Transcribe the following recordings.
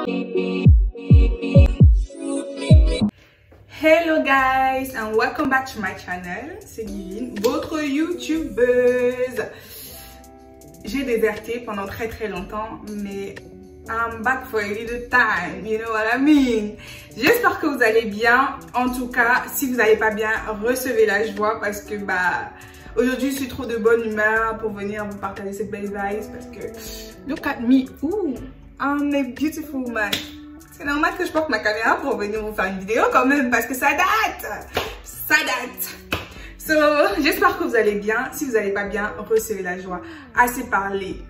Hello guys and welcome back to my channel. C'est Guilin, votre youtubeuse. J'ai déserté pendant très longtemps, mais I'm back for a little time, you know what I mean. J'espère que vous allez bien. En tout cas, si vous n'allez pas bien, recevez la joie parce que aujourd'hui je suis trop de bonne humeur pour venir vous partager cette belle vibe parce que look at me, ooh, I'm a beautiful woman. C'est normal que je porte ma caméra pour venir vous faire une vidéo quand même parce que ça date. So, j'espère que vous allez bien. Si vous n'allez pas bien, recevez la joie. Assez parlé.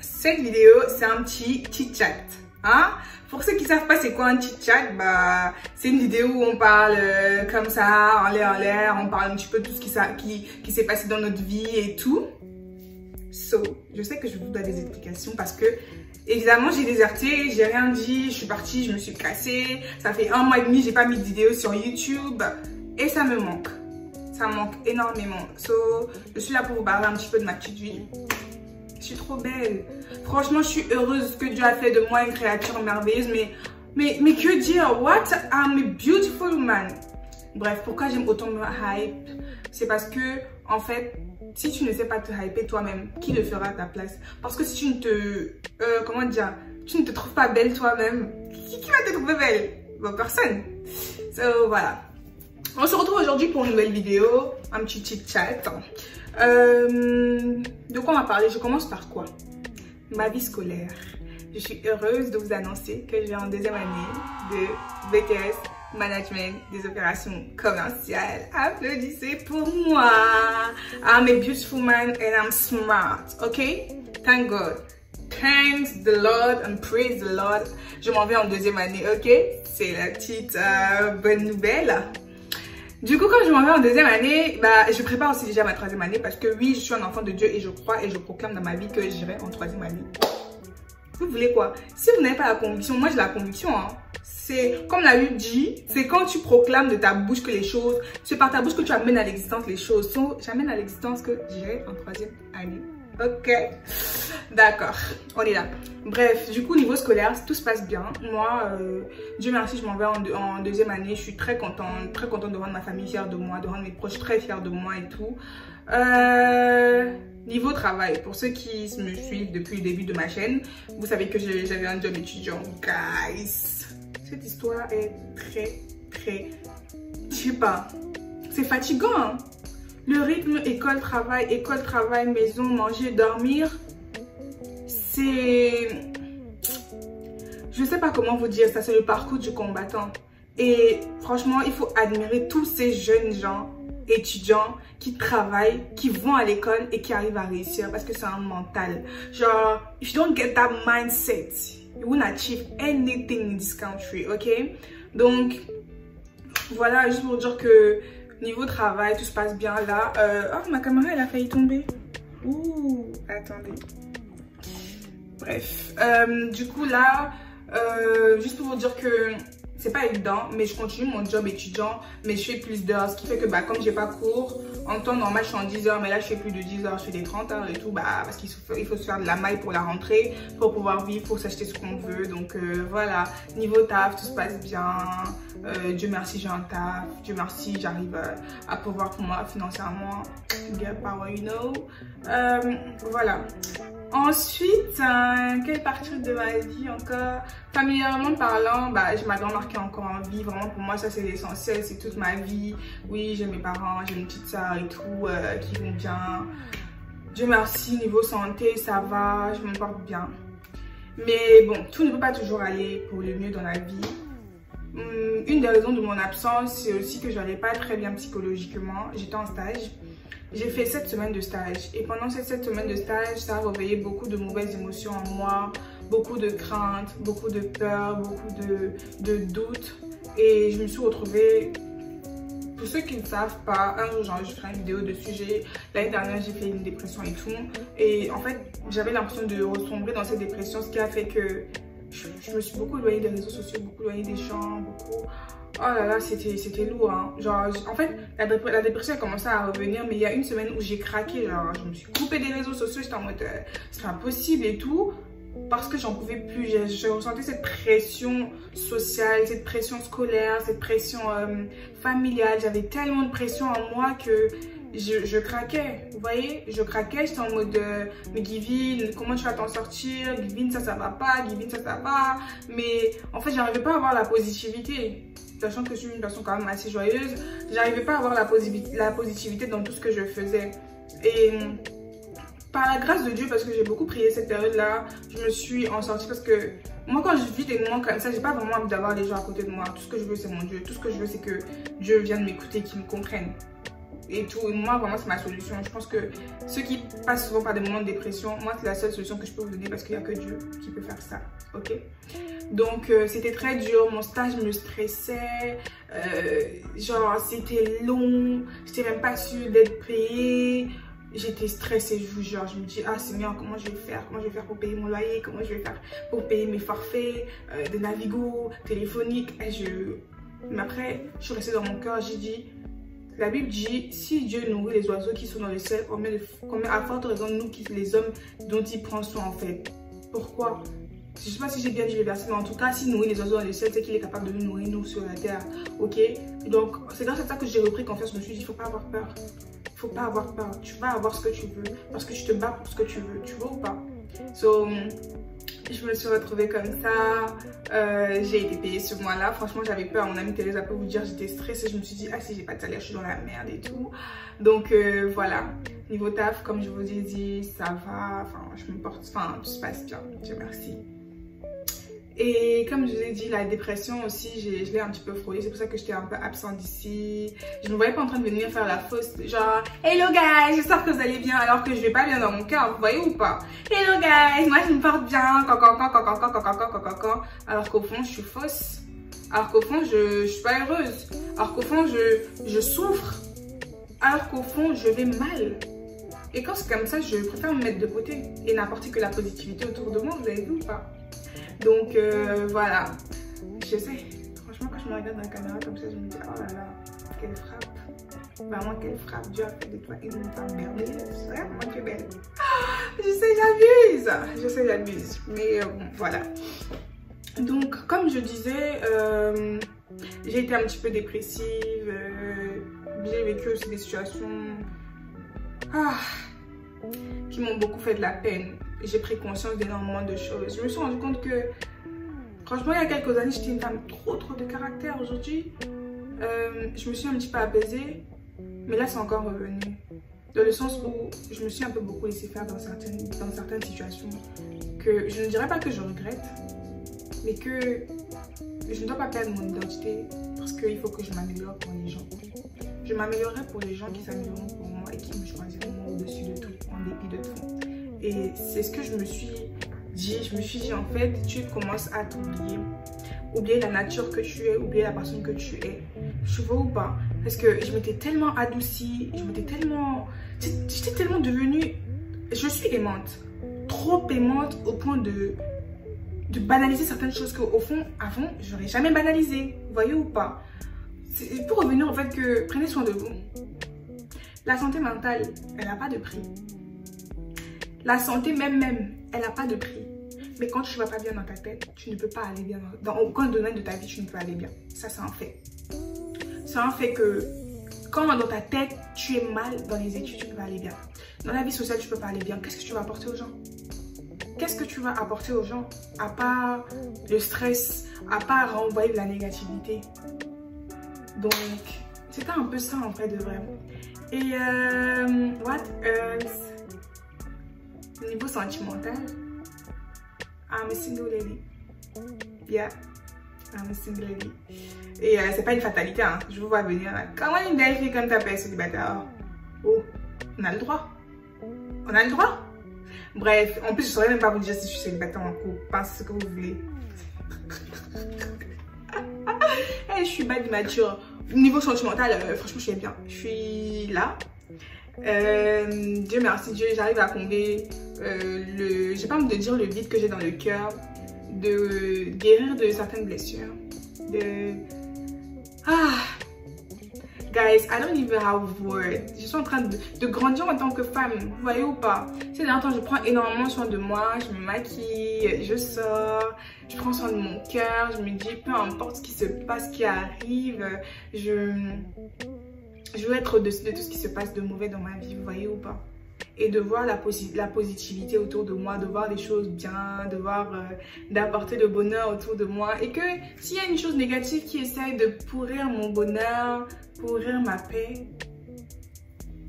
Cette vidéo, c'est un petit chit-chat. Hein? Pour ceux qui ne savent pas c'est quoi un chit-chat, c'est une vidéo où on parle comme ça, en l'air, on parle un petit peu de tout ce qui s'est passé dans notre vie et tout. So, je sais que je vous donne des explications parce que évidemment, j'ai déserté, j'ai rien dit, je suis partie, je me suis cassée. Ça fait 1 mois et demi, j'ai pas mis de vidéo sur YouTube et ça me manque. Ça me manque énormément. So, je suis là pour vous parler un petit peu de ma petite vie. Je suis trop belle. Franchement, je suis heureuse que Dieu a fait de moi une créature merveilleuse. Mais que dire? What? I'm a beautiful woman. Bref, pourquoi j'aime autant me hype? C'est parce que, en fait, si tu ne sais pas te hyper toi-même, qui le fera à ta place? Parce que si tu ne te... comment dire? Tu ne te trouves pas belle toi-même, qui va te trouver belle? Bon, personne. So, voilà. On se retrouve aujourd'hui pour une nouvelle vidéo. Un petit chit-chat. De quoi on va parler? Je commence par quoi? Ma vie scolaire. Je suis heureuse de vous annoncer que j'ai en 2e année de BTS Management des opérations commerciales. Applaudissez pour moi. I'm a beautiful man and I'm smart. Okay? Thank God. Thanks the Lord and praise the Lord. Je m'en vais en 2e année. Ok? C'est la petite bonne nouvelle. Du coup, quand je m'en vais en 2e année, je prépare aussi déjà ma 3e année parce que oui, je suis un enfant de Dieu et je crois et je proclame dans ma vie que j'irai en 3e année. Vous voulez quoi? Si vous n'avez pas la conviction, moi j'ai la conviction, hein. C'est comme la Bible dit, c'est quand tu proclames de ta bouche que les choses, c'est par ta bouche que tu amènes à l'existence les choses. J'amène à l'existence que j'irai en 3e année. Ok, d'accord, on est là. Bref, du coup, niveau scolaire, tout se passe bien. Moi, Dieu merci, je m'en vais en 2e année. Je suis très contente de rendre ma famille fière de moi, de rendre mes proches très fiers de moi et tout. Niveau travail, pour ceux qui me suivent depuis le début de ma chaîne, vous savez que j'avais un job étudiant. Guys, cette histoire est très, je sais pas, c'est fatigant, hein? Le rythme école-travail, maison, manger, dormir, c'est... Je sais pas comment vous dire ça, c'est le parcours du combattant. Et franchement, il faut admirer tous ces jeunes gens, étudiants, qui travaillent, qui vont à l'école et qui arrivent à réussir parce que c'est un mental. Genre, if you don't get that mindset, you won't achieve anything in this country, ok? Donc, voilà, juste pour dire que niveau travail, tout se passe bien là. Oh, ma caméra, elle a failli tomber. Ouh, attendez. Bref, du coup là, juste pour vous dire que c'est pas évident, mais je continue mon job étudiant, mais je fais plus d'heures, ce qui fait que comme j'ai pas cours, en temps normal je suis en 10 heures, mais là je fais plus de 10 heures, je fais des 30 heures et tout, parce qu'il faut se faire de la maille pour la rentrée, pour pouvoir vivre, pour s'acheter ce qu'on veut. Donc voilà, niveau taf, tout se passe bien. Dieu merci, j'ai un taf. Dieu merci, j'arrive à pouvoir pour moi financièrement. Girl power, you know. Voilà. Ensuite, quelle partie de ma vie encore? Familièrement parlant, j'ai ma grand-mère qui est encore en vie. Vraiment, pour moi, ça c'est l'essentiel, c'est toute ma vie. Oui, j'ai mes parents, j'ai une petite soeur et tout qui vont bien. Dieu merci, niveau santé, ça va, je me porte bien. Mais bon, tout ne peut pas toujours aller pour le mieux dans la vie. Une des raisons de mon absence, c'est aussi que je n'allais pas très bien psychologiquement. J'étais en stage. J'ai fait 7 semaines de stage et pendant ces 7 semaines de stage, ça a réveillé beaucoup de mauvaises émotions en moi, beaucoup de craintes, beaucoup de peur, beaucoup de doutes et je me suis retrouvée, pour ceux qui ne savent pas, un jour je ferai une vidéo dessus, l'année dernière j'ai fait une dépression et tout et en fait j'avais l'impression de ressombrer dans cette dépression, ce qui a fait que je me suis beaucoup éloignée des réseaux sociaux, beaucoup éloignée des gens, beaucoup... Oh là là, c'était lourd, hein. Genre, en fait, la dépression a commencé à revenir, mais il y a une semaine où j'ai craqué, genre, je me suis coupée des réseaux sociaux, j'étais en mode, c'est pas possible et tout. parce que j'en pouvais plus. Je ressentais cette pression sociale, cette pression scolaire, cette pression familiale. J'avais tellement de pression en moi que je craquais, vous voyez, je craquais, j'étais en mode mais Givine, comment tu vas t'en sortir? Givine, ça va pas, Givine, ça va. Mais en fait, j'arrivais pas à avoir la positivité, sachant que je suis une personne quand même assez joyeuse. J'arrivais pas à avoir la positivité dans tout ce que je faisais. Et par la grâce de Dieu, parce que j'ai beaucoup prié cette période-là, je me suis en sortie parce que moi, quand je vis des moments comme ça, j'ai pas vraiment envie d'avoir les gens à côté de moi. Tout ce que je veux, c'est mon Dieu. Tout ce que je veux, c'est que Dieu vienne m'écouter, qu'il me comprenne. Et tout, et moi vraiment c'est ma solution. Je pense que ceux qui passent souvent par des moments de dépression, moi c'est la seule solution que je peux vous donner parce qu'il n'y a que Dieu qui peut faire ça, ok? Donc c'était très dur, mon stage me stressait, genre c'était long, j'étais même pas sûre d'être payée, j'étais stressée, je vous jure. Je me dis, ah Seigneur, comment je vais faire? Comment je vais faire pour payer mon loyer? Comment je vais faire pour payer mes forfaits de Navigo, téléphonique? Mais après, je suis restée dans mon cœur, j'ai dit, la Bible dit, si Dieu nourrit les oiseaux qui sont dans le ciel, combien à forte raison nous, les hommes dont il prend soin en fait. Pourquoi? Je ne sais pas si j'ai bien dit le verset, mais en tout cas, s'il nourrit les oiseaux dans le ciel, c'est qu'il est capable de nous nourrir nous sur la terre. Ok? Donc, c'est grâce à ça que j'ai repris confiance. Je me suis dit, il ne faut pas avoir peur. Il ne faut pas avoir peur. Tu vas avoir ce que tu veux. Parce que tu te bats pour ce que tu veux. Tu veux ou pas? So, je me suis retrouvée comme ça. J'ai été payée ce mois-là. Franchement, j'avais peur. Mon amie Thérèse peut vous dire, j'étais stressée. Je me suis dit, ah si j'ai pas de salaire, je suis dans la merde et tout. Donc voilà. Niveau taf, comme je vous ai dit, ça va. Enfin, je me porte. Enfin, tout se passe bien. Dieu merci. Et comme je vous ai dit, la dépression aussi, je l'ai un petit peu frôlée. C'est pour ça que j'étais un peu absente d'ici. Je ne me voyais pas en train de venir faire la fausse. Genre, hello guys, j'espère que vous allez bien. Alors que je vais pas bien dans mon cœur, vous voyez ou pas? Hello guys, moi je me porte bien. Alors qu'au fond, je suis fausse. Alors qu'au fond, je suis pas heureuse. Alors qu'au fond, je souffre. Alors qu'au fond, je vais mal. Et quand c'est comme ça, je préfère me mettre de côté et n'apporter que la positivité autour de moi. Vous avez vu ou pas? Donc voilà, je sais, franchement quand je me regarde dans la caméra comme ça, je me dis oh là là, quelle frappe, vraiment quelle frappe, Dieu a fait de toi une femme merveilleuse, vraiment tu es belle. Je sais j'abuse, mais bon voilà. Donc comme je disais, j'ai été un petit peu dépressive, j'ai vécu aussi des situations qui m'ont beaucoup fait de la peine. J'ai pris conscience d'énormément de choses. Je me suis rendu compte que, franchement, il y a quelques années, j'étais une femme trop de caractère. Aujourd'hui, je me suis un petit peu apaisée, mais là, c'est encore revenu. Dans le sens où je me suis un peu beaucoup laissée faire dans certaines situations que je ne dirais pas que je regrette, mais que je ne dois pas perdre mon identité parce qu'il faut que je m'améliore pour les gens. Je m'améliorerai pour les gens qui s'amélioreront pour moi et qui me choisiront au-dessus de tout, en dépit de tout. Et c'est ce que je me suis dit. Je me suis dit, en fait, tu commences à t'oublier. Oublier la nature que tu es, oublier la personne que tu es. Tu vois ou pas? Parce que je m'étais tellement adoucie, j'étais tellement devenue... Je suis aimante. Trop aimante au point de banaliser certaines choses qu'au fond, avant, j'aurais jamais banalisé. Vous voyez ou pas? C'est pour revenir au fait que prenez soin de vous. La santé mentale, elle n'a pas de prix. La santé même, elle n'a pas de prix. Mais quand tu ne vas pas bien dans ta tête, tu ne peux pas aller bien. Dans aucun domaine de ta vie, tu ne peux aller bien. Ça, c'est un fait. C'est un fait que quand dans ta tête, tu es mal dans les études, tu ne peux pas aller bien. Dans la vie sociale, tu ne peux pas aller bien. Qu'est-ce que tu vas apporter aux gens? Qu'est-ce que tu vas apporter aux gens? À part le stress, à part renvoyer de la négativité. Donc, c'était un peu ça en vrai de vrai. Et what else? Niveau sentimental, I'm a single lady. Yeah, I'm a single lady. Et c'est pas une fatalité, hein. Je vous vois venir là. Comment une belle fille comme ta paix célibataire? Oh, on a le droit. On a le droit. Bref, en plus, je saurais même pas vous dire si je suis célibataire en couple. Pensez ce que vous voulez. Je suis bad immature. Niveau sentimental, franchement, je suis bien. Je suis là. Dieu merci, Dieu, j'arrive à combler j'ai pas envie de dire le vide que j'ai dans le cœur, de guérir de certaines blessures, Guys, I don't even have words. Je suis en train de grandir en tant que femme, vous voyez ou pas? Ces derniers temps, je prends énormément soin de moi, je me maquille, je sors, je prends soin de mon cœur, je me dis peu importe ce qui se passe, ce qui arrive, je veux être au-dessus de tout ce qui se passe de mauvais dans ma vie, vous voyez ou pas? Et de voir la positivité autour de moi, de voir des choses bien, de voir, d'apporter le bonheur autour de moi. Et que s'il y a une chose négative qui essaye de pourrir mon bonheur, pourrir ma paix,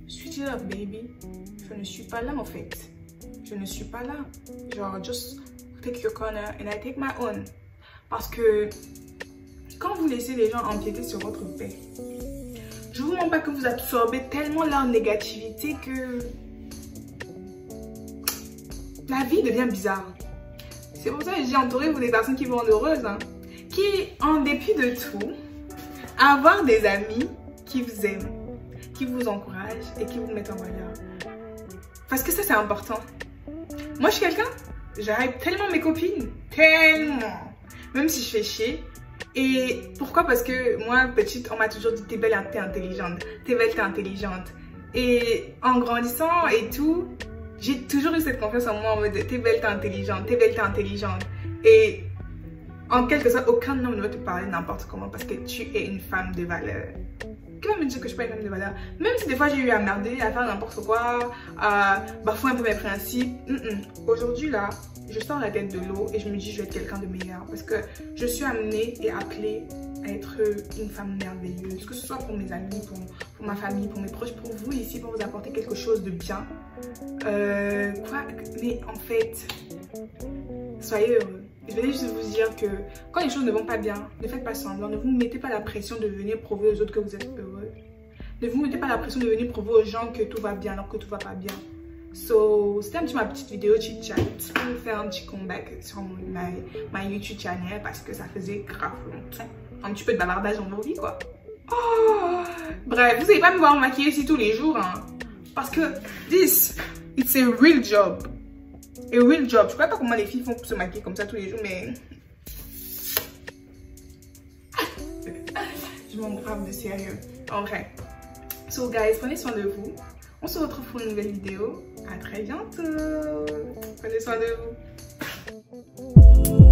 switch it up, baby. Je ne suis pas là en fait. Je ne suis pas là. Genre, just take your corner and I take my own. Parce que quand vous laissez les gens empiéter sur votre paix, je vous mens pas que vous absorbez tellement leur négativité que la vie devient bizarre. C'est pour ça que j'ai entouré vous des personnes qui vous rendent heureuses, hein, qui, en dépit de tout, avoir des amis qui vous aiment, qui vous encouragent et qui vous mettent en valeur. Parce que ça, c'est important. Moi, je suis quelqu'un, j'arrête tellement mes copines, tellement, même si je fais chier. Et pourquoi? Parce que moi, petite, on m'a toujours dit t'es belle, t'es intelligente, t'es belle, t'es intelligente. Et en grandissant et tout, j'ai toujours eu cette confiance en moi en mode t'es belle, t'es intelligente, t'es belle, t'es intelligente. Et en quelque sorte, aucun homme ne va te parler n'importe comment parce que tu es une femme de valeur. Qui va me dire que je suis pas une femme de valeur? Même si des fois j'ai eu à merder, à faire n'importe quoi, à bafouer un peu mes principes. Aujourd'hui là, je sors la tête de l'eau et je me dis je vais être quelqu'un de meilleur parce que je suis amenée et appelée à être une femme merveilleuse, que ce soit pour mes amis, pour ma famille, pour mes proches, pour vous ici, pour vous apporter quelque chose de bien. Mais en fait, soyez heureux. Je vais juste vous dire que quand les choses ne vont pas bien, ne faites pas semblant, ne vous mettez pas la pression de venir prouver aux autres que vous êtes heureux. Ne vous mettez pas la pression de venir prouver aux gens que tout va bien alors que tout va pas bien. So, c'était un petit ma petite vidéo chit-chat pour faire un petit comeback sur ma YouTube channel parce que ça faisait grave longtemps. Un petit peu de bavardage dans nos vies, quoi. Oh, bref, vous n'allez pas me voir maquiller ici tous les jours, hein. Parce que it's a real job. A real job. Je ne sais pas comment les filles font pour se maquiller comme ça tous les jours, mais je m'en grave de sérieux. En vrai. So guys, prenez soin de vous. On se retrouve pour une nouvelle vidéo. À très bientôt. Prenez soin de vous.